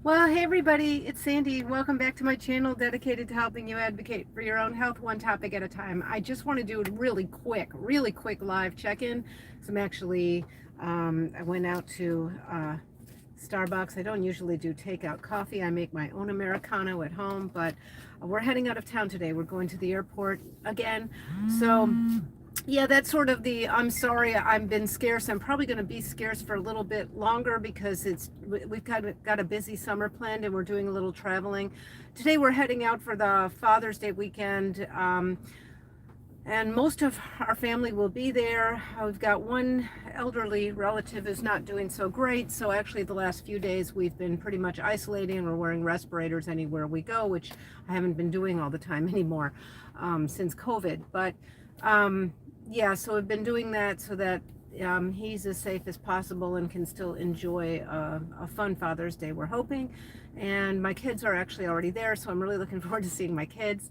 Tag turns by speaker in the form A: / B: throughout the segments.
A: Well, hey everybody, it's Sandy. Welcome back to my channel dedicated to helping you advocate for your own health one topic at a time. I just want to do a really quick live check-in. So I'm actually, I went out to Starbucks. I don't usually do takeout coffee. I make my own Americano at home, but we're heading out of town today. We're going to the airport again. So yeah, that's sort of the I'm sorry I've been scarce. I'm probably going to be scarce for a little bit longer because we've got a busy summer planned and we're doing a little traveling. Today we're heading out for the Father's Day weekend. And most of our family will be there. We've got one elderly relative who's not doing so great. So actually the last few days we've been pretty much isolating. We're wearing respirators anywhere we go, which I haven't been doing all the time anymore since COVID. But yeah, so we've been doing that so that he's as safe as possible and can still enjoy a fun Father's Day, we're hoping. And my kids are actually already there, so I'm really looking forward to seeing my kids.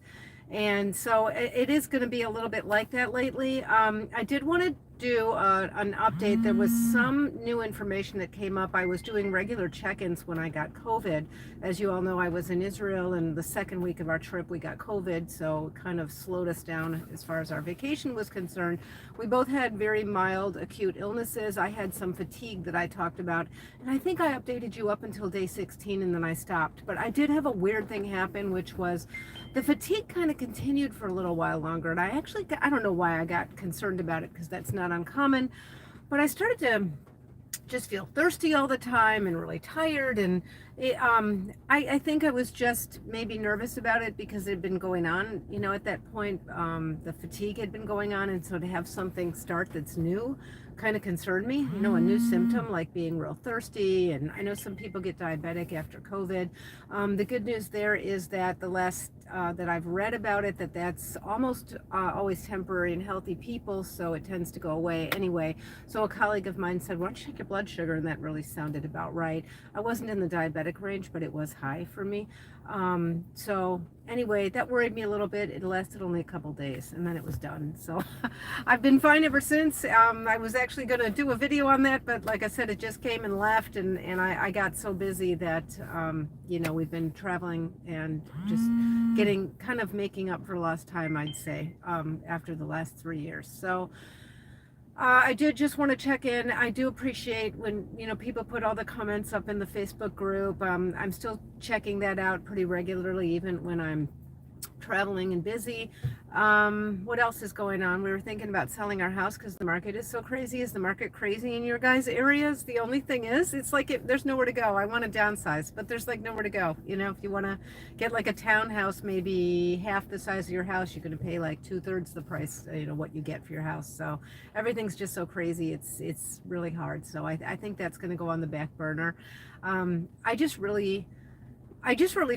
A: And so it is going to be a little bit like that lately. I did want to do an update. There was some new information that came up. I was doing regular check-ins when I got COVID. As you all know, I was in Israel, and the second week of our trip we got COVID, so it kind of slowed us down as far as our vacation was concerned. We both had very mild acute illnesses. I had some fatigue that I talked about, and I think I updated you up until day 16 and then I stopped. But I did have a weird thing happen, which was the fatigue kind of continued for a little while longer. And I don't know why I got concerned about it, because that's not uncommon, but I started to just feel thirsty all the time and really tired. And I think I was just maybe nervous about it because it had been going on, at that point. The fatigue had been going on. And so to have something start that's new kind of concerned me, a new symptom like being real thirsty. And I know some people get diabetic after COVID. The good news there is that the last that I've read about it, that's almost always temporary in healthy people, so it tends to go away anyway. So a colleague of mine said, why don't you check your blood sugar? And that really sounded about right. I wasn't in the diabetic range, but it was high for me. So anyway, that worried me a little bit. It lasted only a couple days and then it was done. So I've been fine ever since. I was actually going to do a video on that, but like I said, it just came and left, and I got so busy that, we've been traveling and just kind of making up for lost time, I'd say, after the last 3 years. So I did just want to check in. I do appreciate when, people put all the comments up in the Facebook group. I'm still checking that out pretty regularly, even when I'm traveling and busy. What else is going on? We were thinking about selling our house because the market is so crazy. Is the market crazy in your guys' areas? The only thing is, it's like there's nowhere to go. I want to downsize, but there's like nowhere to go. If you want to get like a townhouse, maybe half the size of your house, you're going to pay like 2/3 the price, what you get for your house. So everything's just so crazy. It's really hard. So I think that's going to go on the back burner. I just really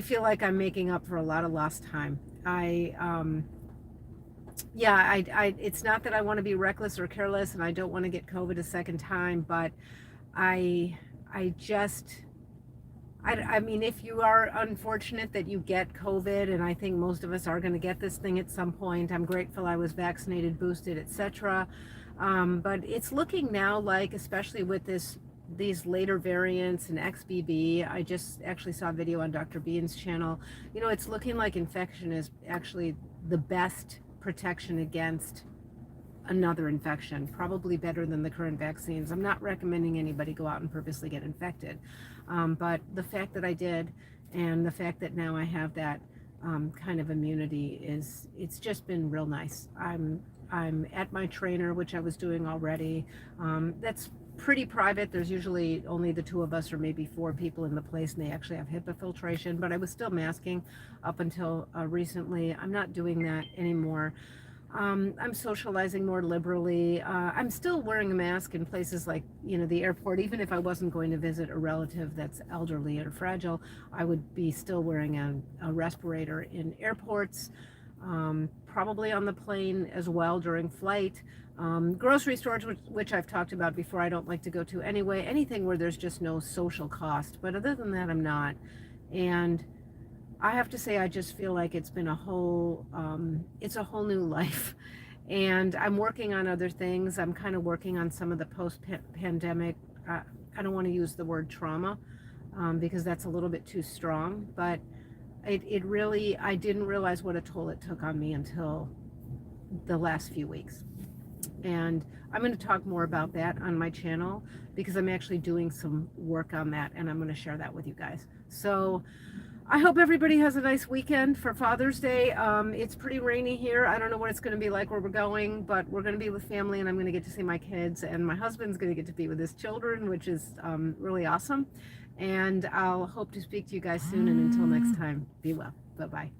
A: feel like I'm making up for a lot of lost time. It's not that I want to be reckless or careless, and I don't want to get COVID a second time, but I mean, if you are unfortunate that you get COVID, and I think most of us are going to get this thing at some point, I'm grateful I was vaccinated, boosted, etc. But it's looking now like, especially with these later variants and XBB, I just actually saw a video on Dr. Bean's channel. It's looking like infection is actually the best protection against another infection, probably better than the current vaccines. I'm not recommending anybody go out and purposely get infected, but the fact that I did, and the fact that now I have that kind of immunity, it's just been real nice. I'm at my trainer, which I was doing already. That's pretty private. There's usually only the two of us or maybe 4 people in the place, and they actually have HIPAA filtration, but I was still masking up until recently. I'm not doing that anymore. I'm socializing more liberally. I'm still wearing a mask in places like, the airport. Even if I wasn't going to visit a relative that's elderly or fragile, I would be still wearing a respirator in airports, probably on the plane as well during flight. Grocery stores, which I've talked about before, I don't like to go to anyway. Anything where there's just no social cost. But other than that, I'm not. And I have to say, I just feel like it's been it's a whole new life. And I'm working on other things. I'm kind of working on some of the post-pandemic, I don't want to use the word trauma, because that's a little bit too strong. But it really, I didn't realize what a toll it took on me until the last few weeks. And I'm going to talk more about that on my channel because I'm actually doing some work on that, and I'm going to share that with you guys. So I hope everybody has a nice weekend for Father's Day. It's pretty rainy here. I don't know what it's going to be like where we're going, but we're going to be with family, and I'm going to get to see my kids, and my husband's going to get to be with his children, which is really awesome. And I'll hope to speak to you guys soon, and until next time, be well. Bye-bye.